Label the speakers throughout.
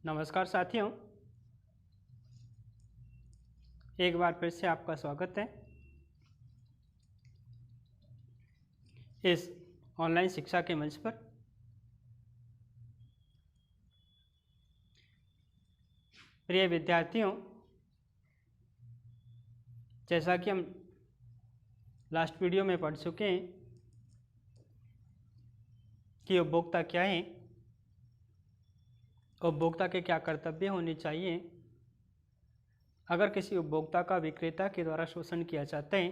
Speaker 1: नमस्कार साथियों, एक बार फिर से आपका स्वागत है इस ऑनलाइन शिक्षा के मंच पर। प्रिय विद्यार्थियों, जैसा कि हम लास्ट वीडियो में पढ़ चुके हैं कि उपभोक्ता क्या है, उपभोक्ता के क्या कर्तव्य होने चाहिए अगर किसी उपभोक्ता का विक्रेता के द्वारा शोषण किया जाता है,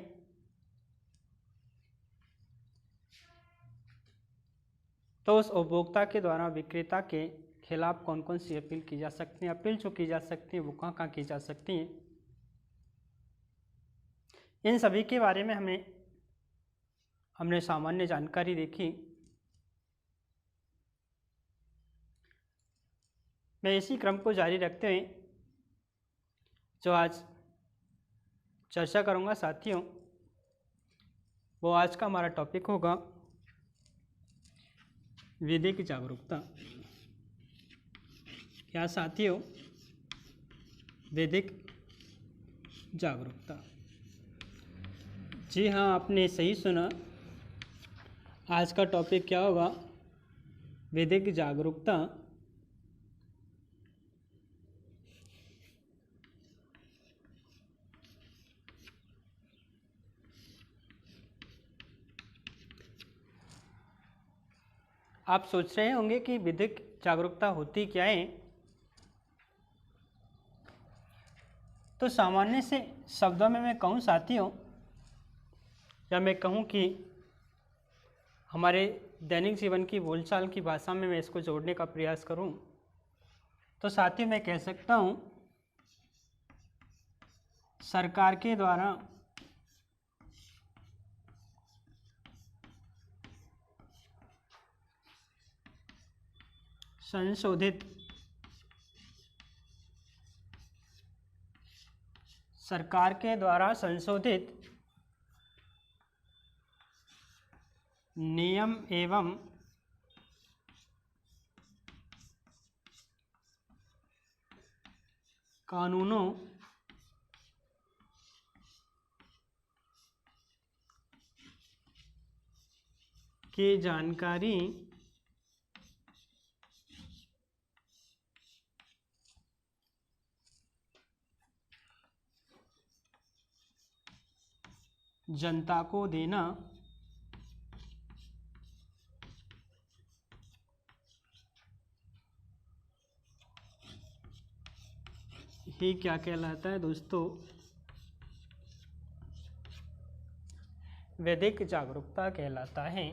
Speaker 1: तो उस उपभोक्ता के द्वारा विक्रेता के खिलाफ कौन कौन सी अपील की जा सकती है, अपील जो की जा सकती है वो कहाँ कहाँ की जा सकती हैं। इन सभी के बारे में हमने सामान्य जानकारी देखी। मैं इसी क्रम को जारी रखते हुए जो आज चर्चा करूंगा साथियों, वो आज का हमारा टॉपिक होगा विधिक जागरूकता। क्या साथियों? विधिक जागरूकता। जी हाँ, आपने सही सुना। आज का टॉपिक क्या होगा? विधिक जागरूकता। आप सोच रहे होंगे कि विधिक जागरूकता होती क्या है। तो सामान्य से शब्दों में मैं कहूँ साथियों, या मैं कहूँ कि हमारे दैनिक जीवन की बोलचाल की भाषा में मैं इसको जोड़ने का प्रयास करूं, तो साथियों मैं कह सकता हूं सरकार के द्वारा संशोधित नियम एवं कानूनों की जानकारी जनता को देना ही क्या कहलाता है दोस्तों? विधिक जागरूकता कहलाता है।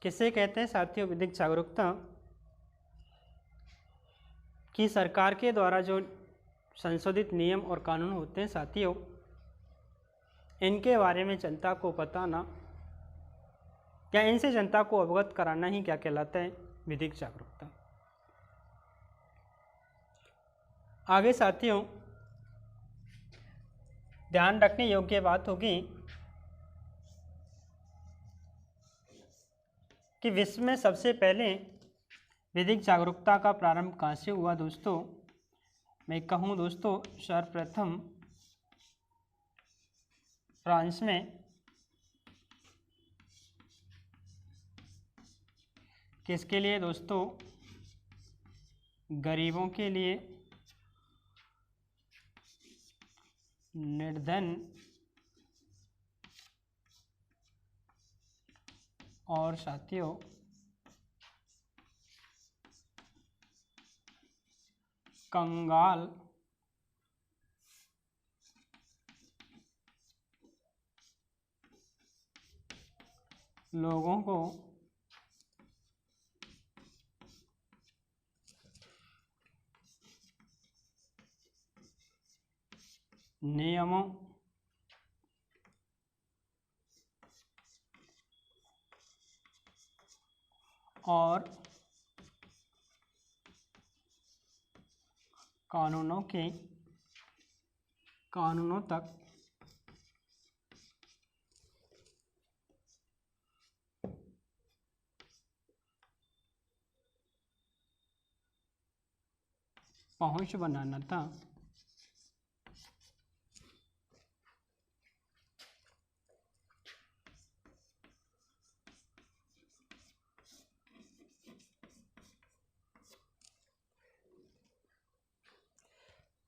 Speaker 1: किसे कहते हैं साथियों विधिक जागरूकता? कि सरकार के द्वारा जो संशोधित नियम और कानून होते हैं साथियों, इनके बारे में जनता को बताना या इनसे जनता को अवगत कराना ही क्या कहलाता है? विधिक जागरूकता। आगे साथियों ध्यान रखने योग्य बात होगी कि विश्व में सबसे पहले विधिक जागरूकता का प्रारंभ कहाँ से हुआ दोस्तों? मैं कहूँ दोस्तों सर्वप्रथम फ्रांस में। किसके लिए दोस्तों? गरीबों के लिए, निर्धन और साथियों कंगाल लोगों को नियमों और कानूनों तक पहुंच बनाना था।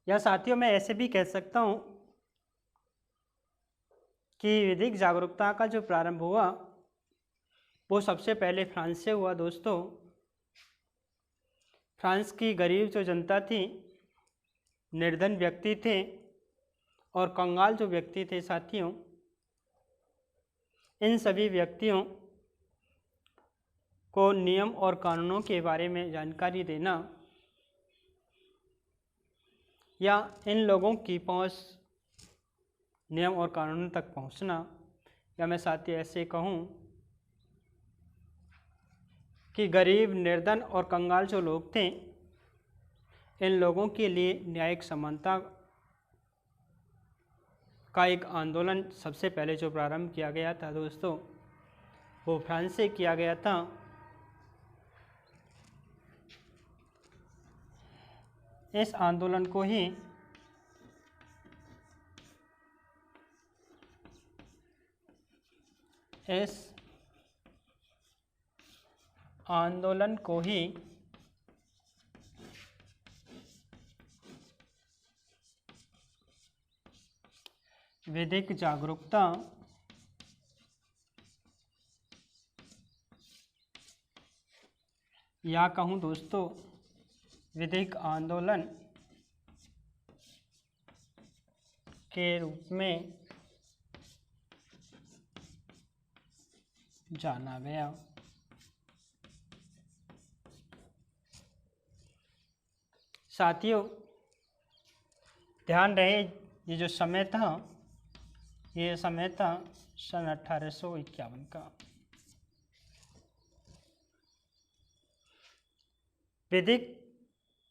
Speaker 1: या साथियों मैं ऐसे भी कह सकता हूं कि विधिक जागरूकता का जो प्रारंभ हुआ वो सबसे पहले फ्रांस से हुआ दोस्तों। फ्रांस की गरीब जो जनता थी, निर्धन व्यक्ति थे और कंगाल जो व्यक्ति थे साथियों, इन सभी व्यक्तियों को नियम और कानूनों के बारे में जानकारी देना या इन लोगों की पहुंच नियम और कानूनों तक पहुंचना, या मैं साथियों ऐसे कहूं कि गरीब, निर्धन और कंगाल जो लोग थे, इन लोगों के लिए न्यायिक समानता का एक आंदोलन सबसे पहले जो प्रारंभ किया गया था दोस्तों, वो फ्रांस से किया गया था। इस आंदोलन को ही विधिक जागरूकता या कहूँ दोस्तों विधिक आंदोलन के रूप में जाना गया। साथियों ध्यान रहे, ये जो समय था, ये समय था सन 1851 का। विधिक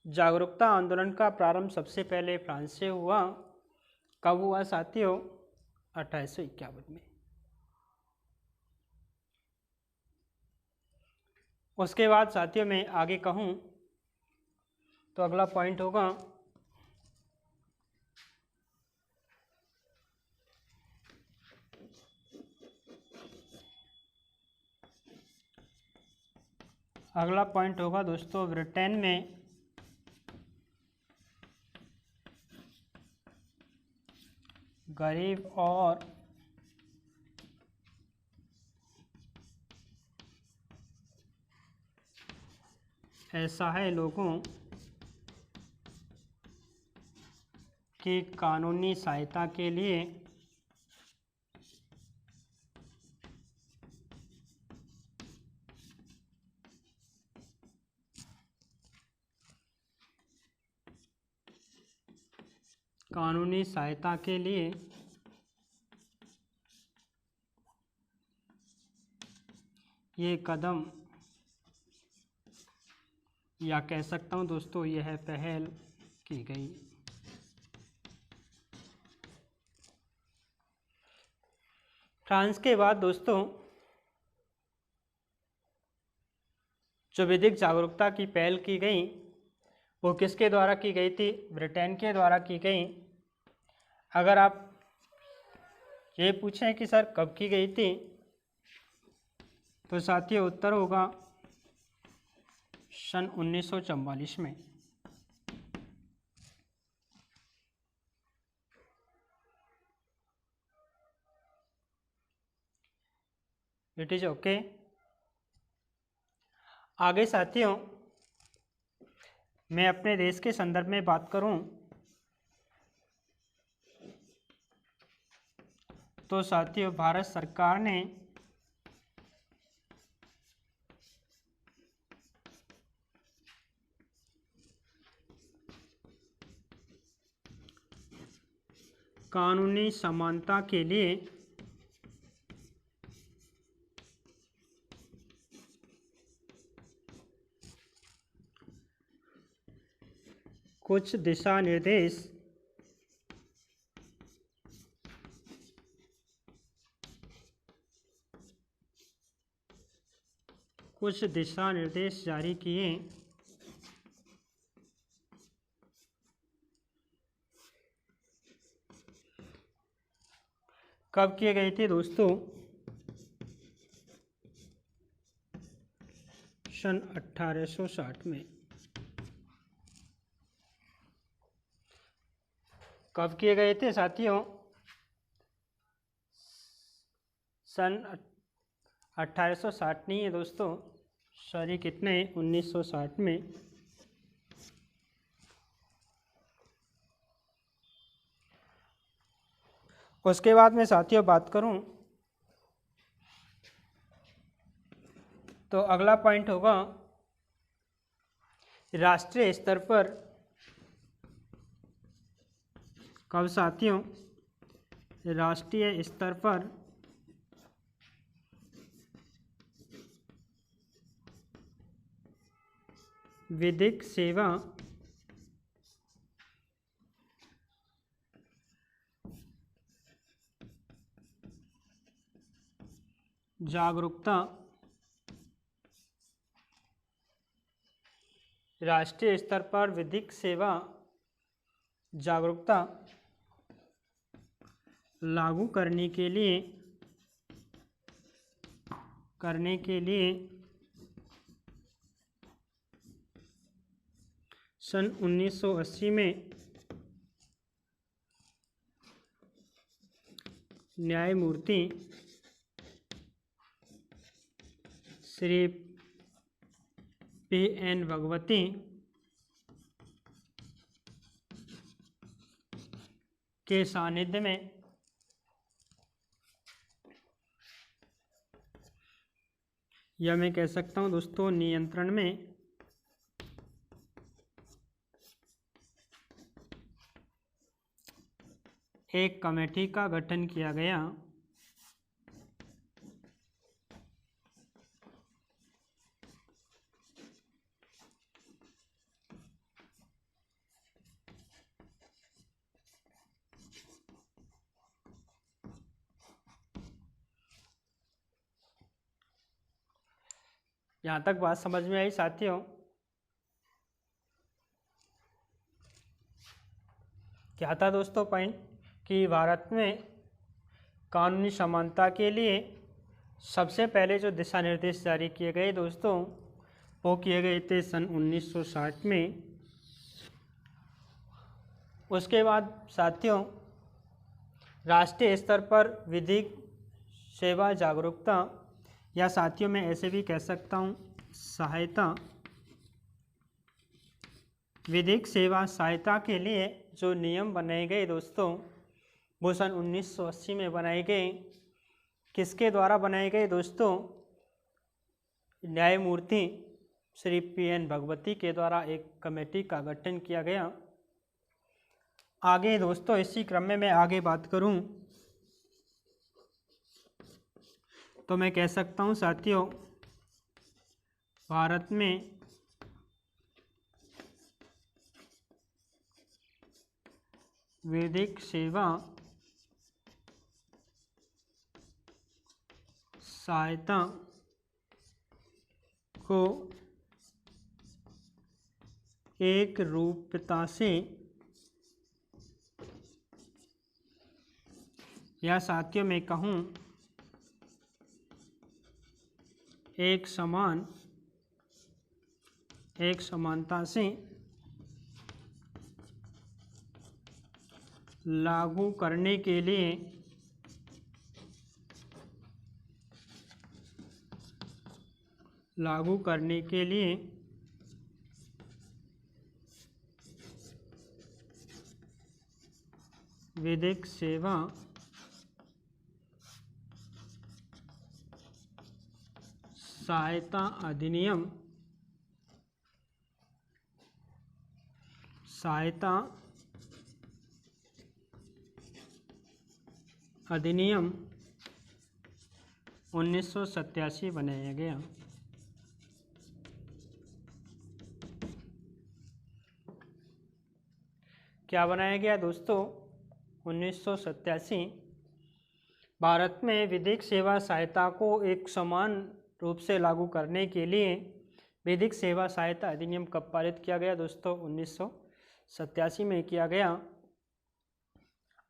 Speaker 1: जागरूकता आंदोलन का प्रारंभ सबसे पहले फ्रांस से हुआ। कब हुआ साथियों? 1851 में। उसके बाद साथियों मैं आगे कहूँ तो अगला पॉइंट होगा दोस्तों ब्रिटेन में गरीब और असहाय लोगों की कानूनी सहायता के लिए ये कदम, या कह सकता हूँ दोस्तों यह पहल की गई। फ्रांस के बाद दोस्तों जो विधिक जागरूकता की पहल की गई वो किसके द्वारा की गई थी? ब्रिटेन के द्वारा की गई। अगर आप ये पूछें कि सर कब की गई थी, तो साथियों उत्तर होगा सन 1944 में। It is okay. आगे साथियों मैं अपने देश के संदर्भ में बात करूं तो साथियों भारत सरकार ने कानूनी समानता के लिए कुछ दिशा निर्देश जारी किए कब किए गए थे दोस्तों? सन 1860 में। कब किए गए थे साथियों? सन 1860 नहीं है दोस्तों, सॉरी, कितने, 1960 में। उसके बाद में साथियों बात करूं तो अगला पॉइंट होगा राष्ट्रीय स्तर पर। कब साथियों? राष्ट्रीय स्तर पर विधिक सेवा जागरूकता, राष्ट्रीय स्तर पर विधिक सेवा जागरूकता लागू करने के लिए सन 1980 में न्यायमूर्ति श्री P.N. भगवती के सानिध्य में या मैं कह सकता हूं दोस्तों नियंत्रण में एक कमेटी का गठन किया गया। यहाँ तक बात समझ में आई साथियों? क्या था दोस्तों पॉइंट कि भारत में कानूनी समानता के लिए सबसे पहले जो दिशा निर्देश जारी किए गए दोस्तों वो किए गए थे सन 1960 में। उसके बाद साथियों राष्ट्रीय स्तर पर विधिक सेवा जागरूकता या साथियों मैं ऐसे भी कह सकता हूँ सहायता, विधिक सेवा सहायता के लिए जो नियम बनाए गए दोस्तों वो सन 1980 में बनाए गए। किसके द्वारा बनाए गए दोस्तों? न्यायमूर्ति श्री P.N. भगवती के द्वारा एक कमेटी का गठन किया गया। आगे दोस्तों इसी क्रम में मैं आगे बात करूं तो मैं कह सकता हूं साथियों भारत में विधिक सेवा सहायता को एक रूपता से या साथियों मैं कहूँ एक समानता से लागू करने के लिए विधिक सेवा सहायता अधिनियम 1987 बनाया गया। क्या बनाया गया दोस्तों? 1987 भारत में विधिक सेवा सहायता को एक समान रूप से लागू करने के लिए विधिक सेवा सहायता अधिनियम कब पारित किया गया दोस्तों? 1987 में किया गया।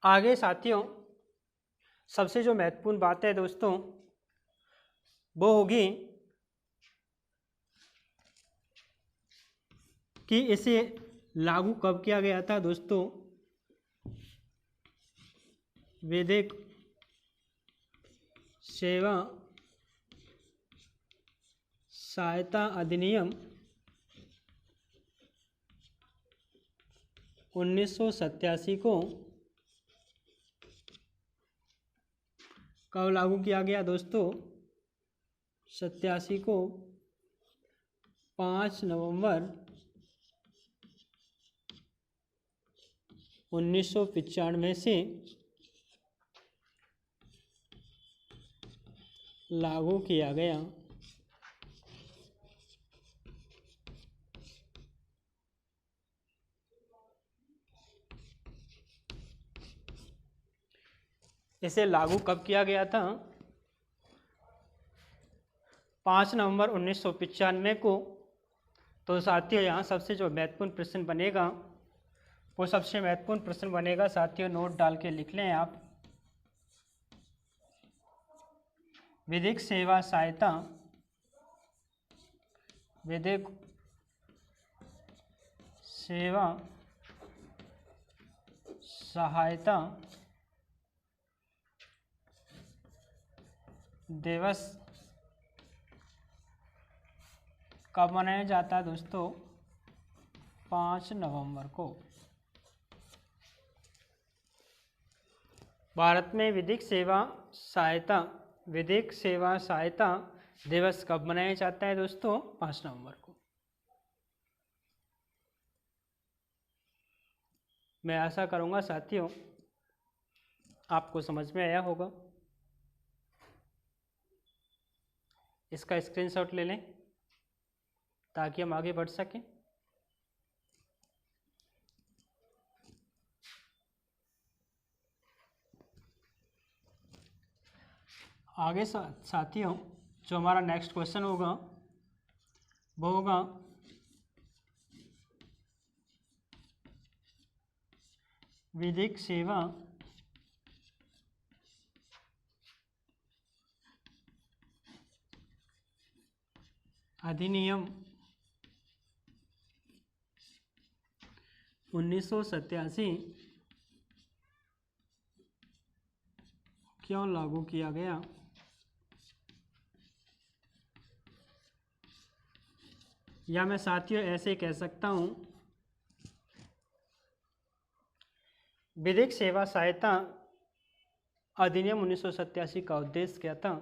Speaker 1: आगे साथियों सबसे जो महत्वपूर्ण बात है दोस्तों वो होगी कि इसे लागू कब किया गया था दोस्तों? विधिक सेवा सहायता अधिनियम 1987 को कब लागू किया गया दोस्तों? 87 को 5 नवंबर 1995 से लागू किया गया। इसे लागू कब किया गया था? 5 नवंबर 1995 को। तो साथियों यहाँ सबसे जो महत्वपूर्ण प्रश्न बनेगा वो सबसे महत्वपूर्ण प्रश्न बनेगा साथियों, नोट डाल के लिख लें आप। विधिक सेवा सहायता, विधिक सेवा सहायता दिवस कब मनाया जाता है दोस्तों? 5 नवंबर को। भारत में विधिक सेवा सहायता दिवस कब मनाया जाता है दोस्तों? 5 नवंबर को। मैं आशा करूंगा साथियों आपको समझ में आया होगा। इसका स्क्रीनशॉट ले लें ताकि हम आगे बढ़ सकें। आगे साथियों जो हमारा नेक्स्ट क्वेश्चन होगा वो होगा विधिक सेवा अधिनियम 1987 क्यों लागू किया गया? या मैं साथियों ऐसे कह सकता हूं विधिक सेवा सहायता अधिनियम 1987 का उद्देश्य क्या था?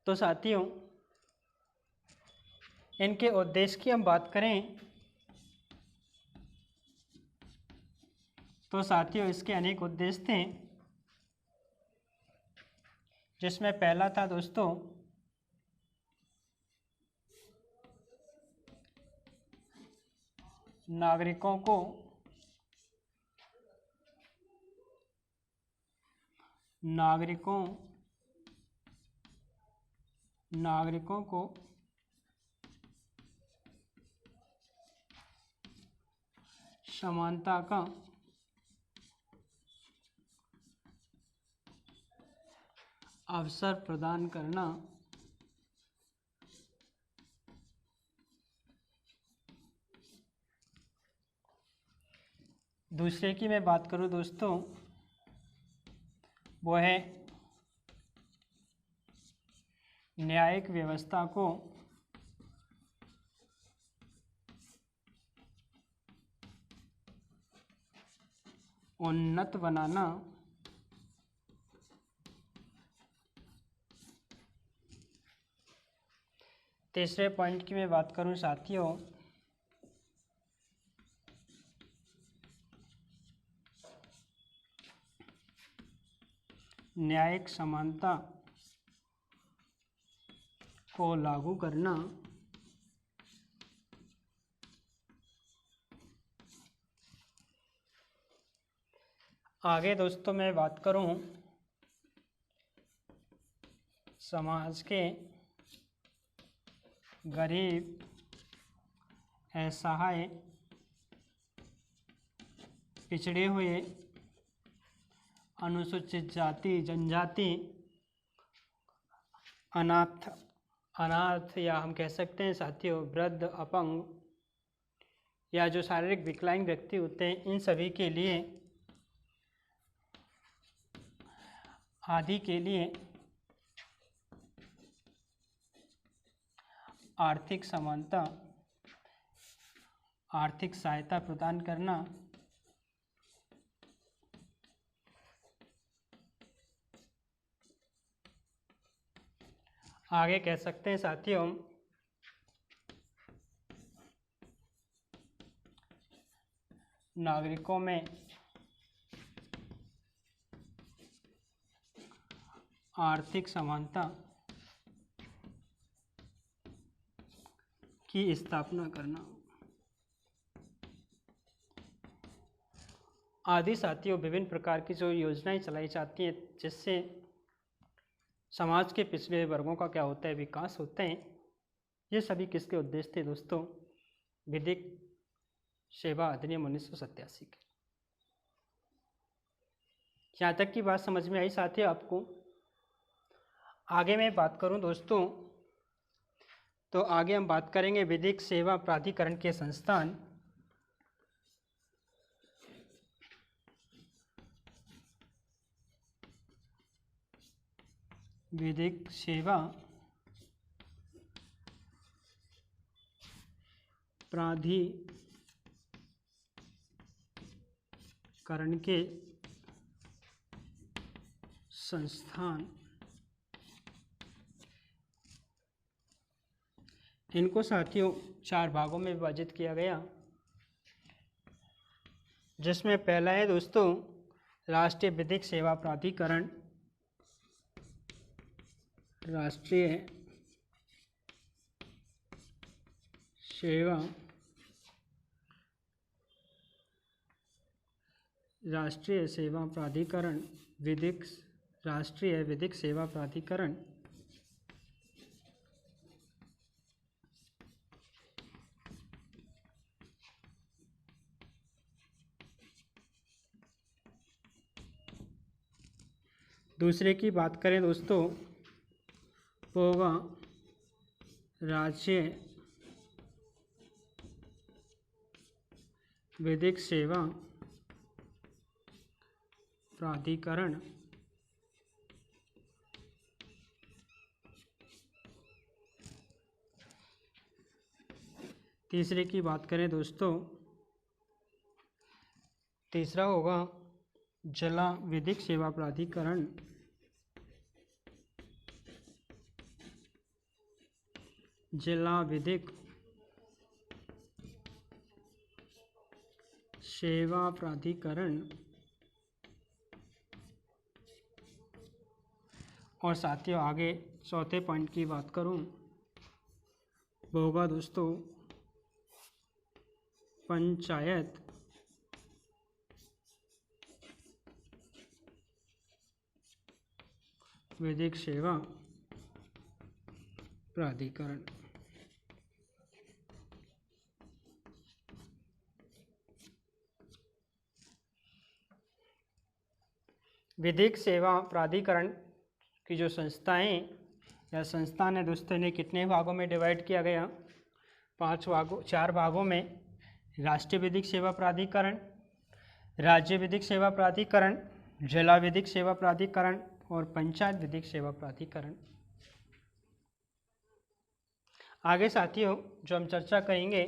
Speaker 1: तो साथियों इनके उद्देश्य की हम बात करें तो साथियों इसके अनेक उद्देश्य थे, जिसमें पहला था दोस्तों नागरिकों को समानता का अवसर प्रदान करना। दूसरे की मैं बात करूं दोस्तों वो है न्यायिक व्यवस्था को उन्नत बनाना। तीसरे पॉइंट की मैं बात करूं साथियों न्यायिक समानता को लागू करना। आगे दोस्तों मैं बात करूं समाज के गरीब, असहाय, पिछड़े हुए, अनुसूचित जाति जनजाति, अनाथ या हम कह सकते हैं साथियों वृद्ध, अपंग या जो शारीरिक विकलांग व्यक्ति होते हैं, इन सभी के लिए आदि के लिए आर्थिक समानता, आर्थिक सहायता प्रदान करना आगे कह सकते हैं साथियों नागरिकों में आर्थिक समानता की स्थापना करना आदि साथियों विभिन्न प्रकार की जो योजनाएं चलाई जाती हैं जिससे समाज के पिछड़े वर्गों का क्या होता है, विकास होते हैं। ये सभी किसके उद्देश्य थे दोस्तों? विधिक सेवा अधिनियम 1987 के। यहाँ तक की बात समझ में आई साथियों आपको? आगे मैं बात करूं दोस्तों तो आगे हम बात करेंगे विधिक सेवा प्राधिकरण के संस्थान। विधिक सेवा प्राधिकरण के संस्थान। इनको साथियों 4 भागों में विभाजित किया गया, जिसमें पहला है दोस्तों राष्ट्रीय विधिक सेवा प्राधिकरण। राष्ट्रीय सेवा प्राधिकरण, राष्ट्रीय विधिक सेवा प्राधिकरण। दूसरे की बात करें दोस्तों होगा राज्य विधिक सेवा प्राधिकरण। तीसरे की बात करें दोस्तों, तीसरा होगा जिला विधिक सेवा प्राधिकरण। जिला विधिक सेवा प्राधिकरण। और साथियों आगे चौथे पॉइंट की बात करूं वो होगा दोस्तों पंचायत विधिक सेवा प्राधिकरण। विधिक सेवा प्राधिकरण की जो संस्थाएं या संस्थान है दोस्तों, इन्हें कितने भागों में डिवाइड किया गया? 4 भागों में। राष्ट्रीय विधिक सेवा प्राधिकरण, राज्य विधिक सेवा प्राधिकरण, जिला विधिक सेवा प्राधिकरण और पंचायत विधिक सेवा प्राधिकरण। आगे साथियों जो हम चर्चा करेंगे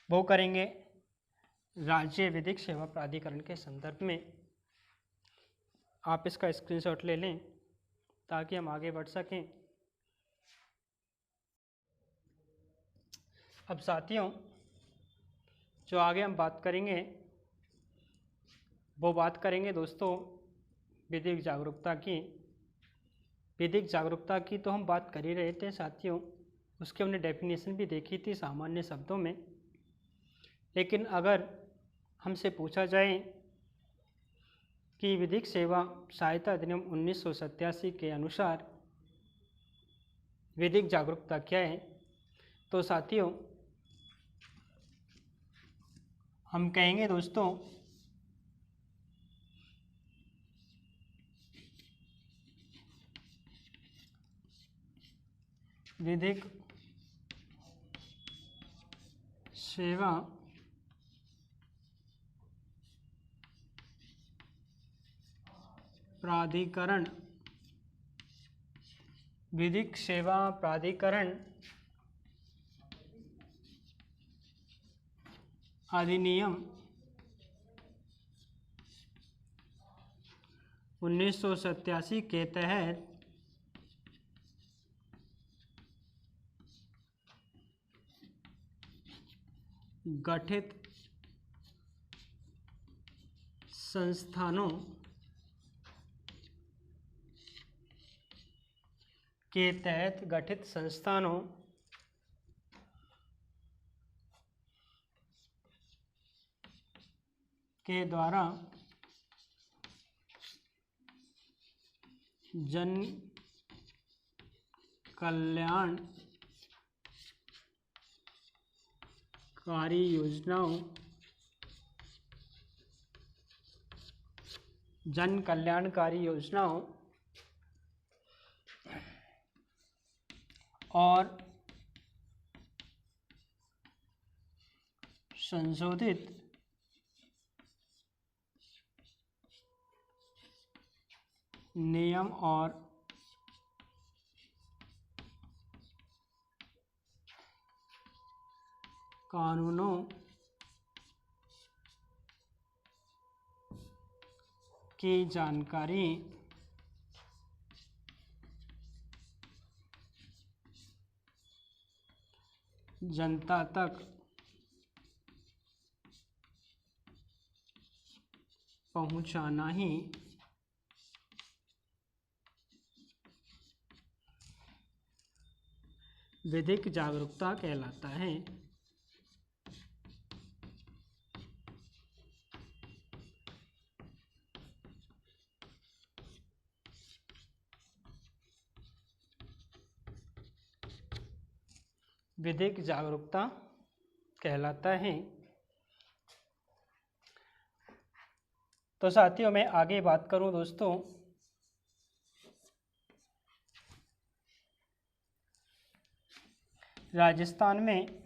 Speaker 1: वो करेंगे राज्य विधिक सेवा प्राधिकरण के संदर्भ में। आप इसका स्क्रीनशॉट ले लें ताकि हम आगे बढ़ सकें। अब साथियों जो आगे हम बात करेंगे वो बात करेंगे दोस्तों विधिक जागरूकता की। विधिक जागरूकता की तो हम बात कर ही रहे थे साथियों, उसकी हमने डेफिनेशन भी देखी थी सामान्य शब्दों में। लेकिन अगर हमसे पूछा जाए कि विधिक सेवा सहायता अधिनियम 1987 के अनुसार विधिक जागरूकता क्या है। तो साथियों, हम कहेंगे दोस्तों विधिक सेवा प्राधिकरण, विधिक सेवा प्राधिकरण अधिनियम 1987 के तहत गठित संस्थानों के तहत गठित संस्थानों के द्वारा जन कल्याणकारी योजनाओं, जन कल्याणकारी योजनाओं और संशोधित नियम और कानूनों की जानकारी जनता तक पहुंचाना ही विधिक जागरूकता कहलाता है। विधिक जागरूकता कहलाता है। तो साथियों, मैं आगे बात करूं दोस्तों, राजस्थान में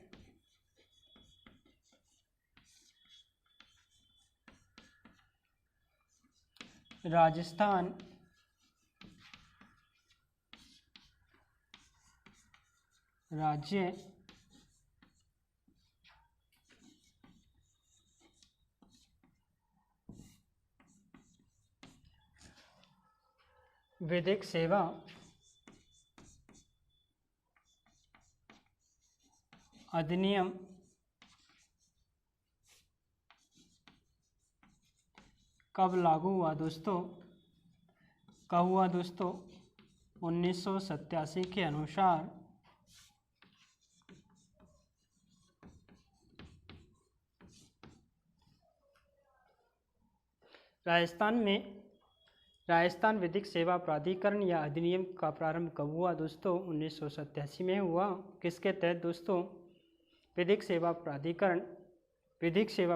Speaker 1: राज्य विधिक सेवा अधिनियम कब लागू हुआ दोस्तों? कब हुआ दोस्तों? 1987 के अनुसार राजस्थान विधिक सेवा प्राधिकरण या अधिनियम का प्रारंभ कब हुआ दोस्तों? 1987 में हुआ। किसके तहत दोस्तों? विधिक सेवा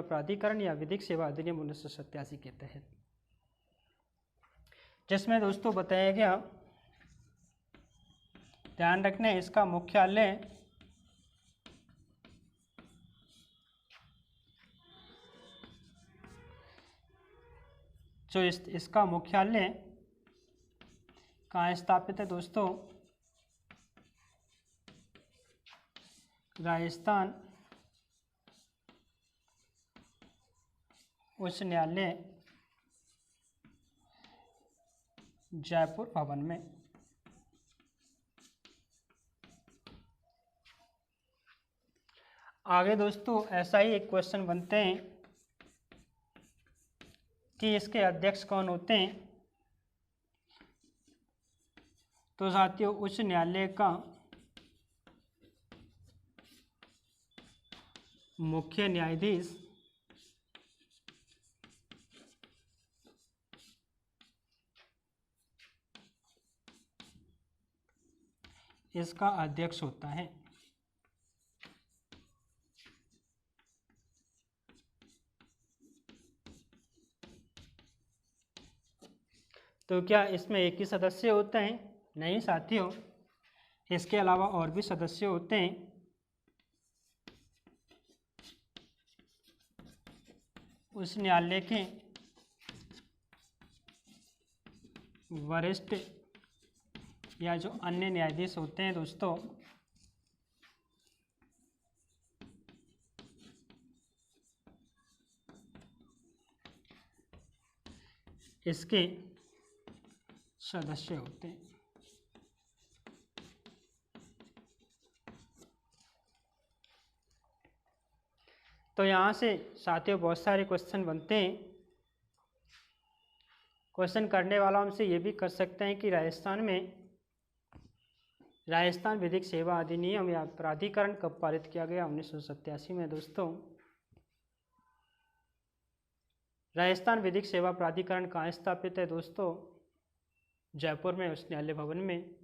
Speaker 1: प्राधिकरण या विधिक सेवा अधिनियम 1987 के तहत, जिसमें दोस्तों बताया गया, ध्यान रखने, इसका मुख्यालय इसका मुख्यालय कहाँ स्थापित है दोस्तों? राजस्थान उच्च न्यायालय जयपुर भवन में। आगे दोस्तों ऐसा ही एक क्वेश्चन बनते हैं कि इसके अध्यक्ष कौन होते हैं। तो साथियों, उच्च न्यायालय का मुख्य न्यायाधीश इसका अध्यक्ष होता है। तो क्या इसमें एक ही सदस्य होते हैं? नहीं साथियों, इसके अलावा और भी सदस्य होते हैं। उस न्यायालय के वरिष्ठ या जो अन्य न्यायाधीश होते हैं दोस्तों, इसके सदस्य होते हैं। तो यहाँ से साथियों बहुत सारे क्वेश्चन बनते हैं। क्वेश्चन करने वाला हमसे ये भी कर सकते हैं कि राजस्थान विधिक सेवा अधिनियम या प्राधिकरण कब पारित किया गया? 1987 में दोस्तों। राजस्थान विधिक सेवा प्राधिकरण कहाँ स्थापित है दोस्तों? जयपुर में, उच्च न्यायालय भवन में।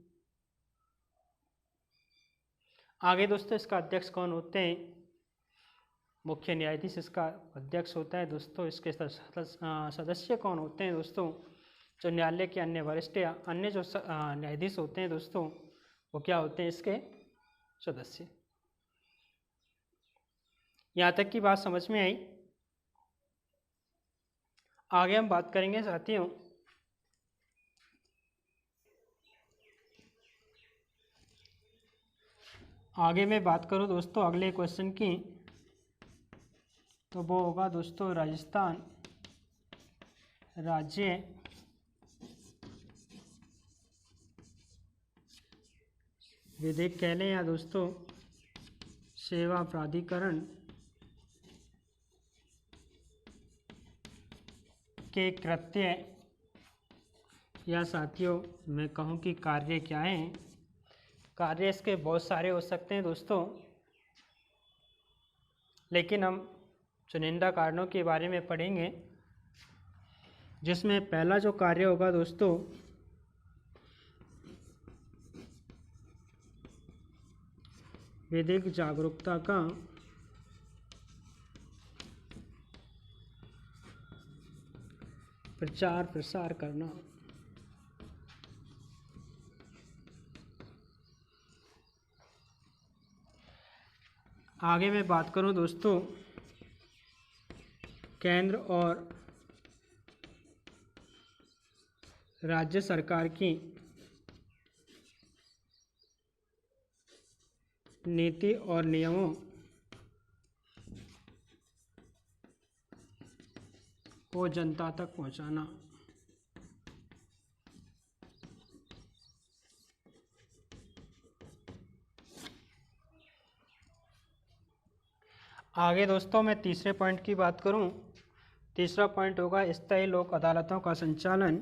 Speaker 1: आगे दोस्तों इसका अध्यक्ष कौन होते हैं? मुख्य न्यायाधीश इसका अध्यक्ष होता है दोस्तों। इसके सदस्य कौन होते हैं दोस्तों? जो न्यायालय के अन्य वरिष्ठ या अन्य जो न्यायाधीश होते हैं दोस्तों, वो क्या होते हैं? इसके सदस्य। यहाँ तक की बात समझ में आई। आगे हम बात करेंगे साथियों आगे मैं बात करूँ दोस्तों अगले क्वेश्चन की, तो वो होगा दोस्तों राजस्थान राज्य विधिक कह लें या दोस्तों सेवा प्राधिकरण के कृत्य या साथियों मैं कहूँ कि कार्य क्या है? कार्य इसके बहुत सारे हो सकते हैं दोस्तों, लेकिन हम चुनिंदा कारणों के बारे में पढ़ेंगे, जिसमें पहला जो कार्य होगा दोस्तों विधिक जागरूकता का प्रचार प्रसार करना। आगे मैं बात करूं दोस्तों केंद्र और राज्य सरकार की नीति और नियमों को जनता तक पहुंचाना। आगे दोस्तों मैं तीसरे पॉइंट की बात करूं, तीसरा पॉइंट होगा स्थायी लोक अदालतों का संचालन।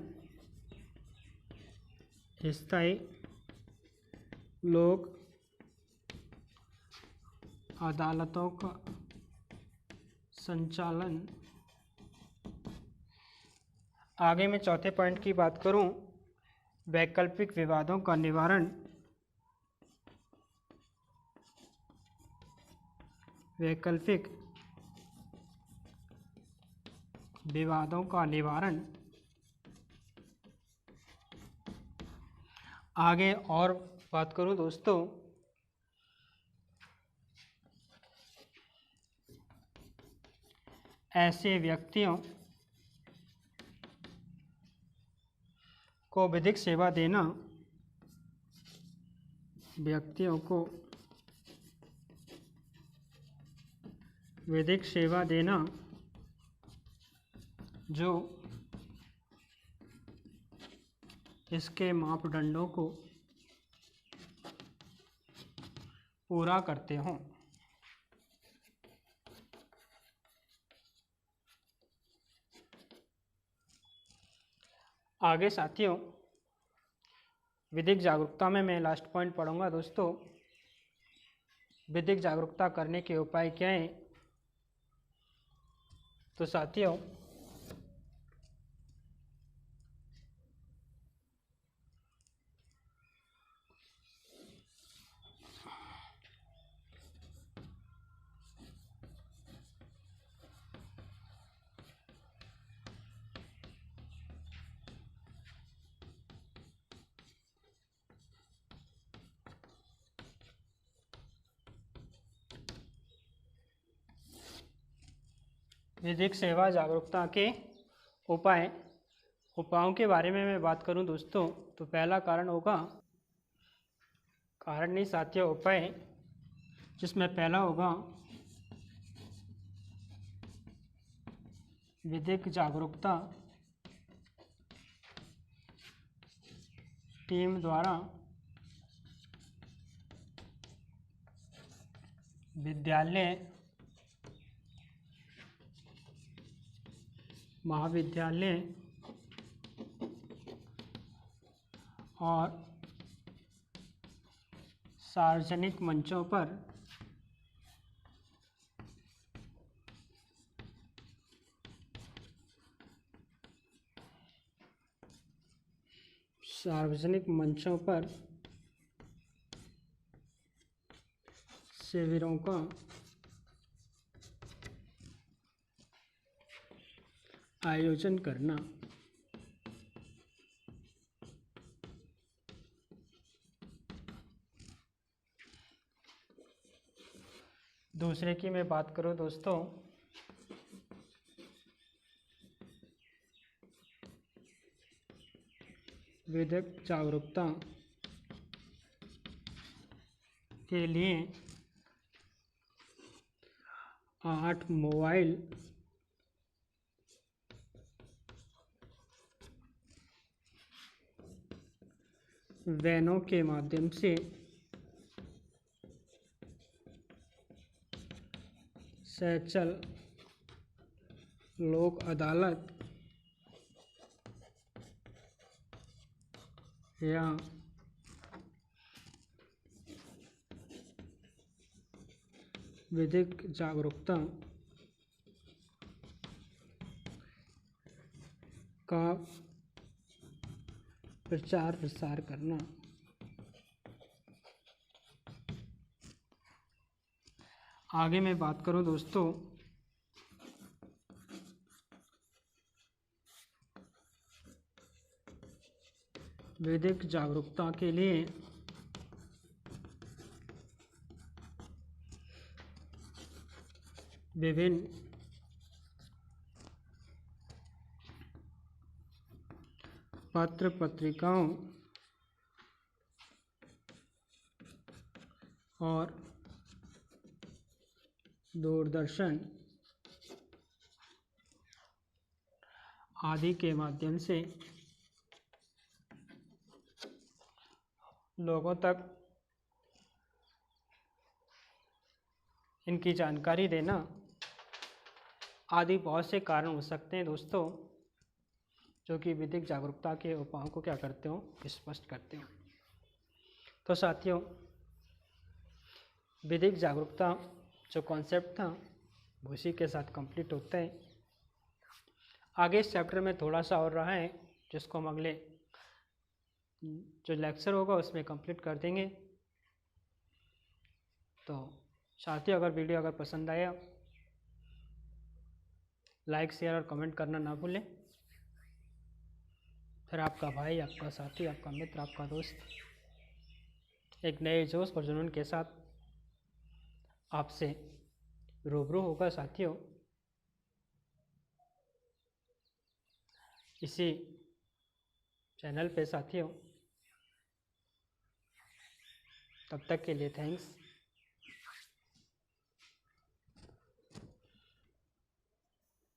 Speaker 1: स्थायी लोक अदालतों का संचालन। आगे मैं चौथे पॉइंट की बात करूं, वैकल्पिक विवादों का निवारण। वैकल्पिक विवादों का निवारण। आगे और बात करूं दोस्तों ऐसे व्यक्तियों को विधिक सेवा देना, व्यक्तियों को विधिक सेवा देना जो इसके मापदंडों को पूरा करते हों। आगे साथियों विधिक जागरूकता में मैं लास्ट पॉइंट पढ़ूंगा दोस्तों, विधिक जागरूकता करने के उपाय क्या हैं? तो साथियों विधिक सेवा जागरूकता के उपायों के बारे में मैं बात करूं दोस्तों, तो पहला कारण होगा कारण नहीं साथियों उपाय, जिसमें पहला होगा विधिक जागरूकता टीम द्वारा विद्यालय, महाविद्यालय और सार्वजनिक मंचों पर शिविरों का आयोजन करना। दूसरे की मैं बात करूं दोस्तों, विधिक जागरूकता के लिए 8 मोबाइल वैनों के माध्यम से सहचल लोक अदालत या विधिक जागरूकता का प्रचार प्रसार करना। आगे मैं बात करूं दोस्तों, विधिक जागरूकता के लिए विभिन्न पत्र पत्रिकाओं और दूरदर्शन आदि के माध्यम से लोगों तक इनकी जानकारी देना आदि बहुत से कारण हो सकते हैं दोस्तों, जो कि विधिक जागरूकता के उपायों को क्या करते हो, स्पष्ट करते हो। तो साथियों, विधिक जागरूकता जो कॉन्सेप्ट था वो इसी के साथ कंप्लीट होता है। आगे इस चैप्टर में थोड़ा सा और रहा है, जिसको हम अगले जो लेक्चर होगा उसमें कंप्लीट कर देंगे। तो साथियों, अगर वीडियो अगर पसंद आया, लाइक शेयर और कमेंट करना ना भूलें। फिर आपका भाई, आपका साथी, आपका मित्र, आपका दोस्त एक नए जोश और जुनून के साथ आपसे रूबरू होगा साथियों, इसी चैनल पे साथियों। तब तक के लिए थैंक्स।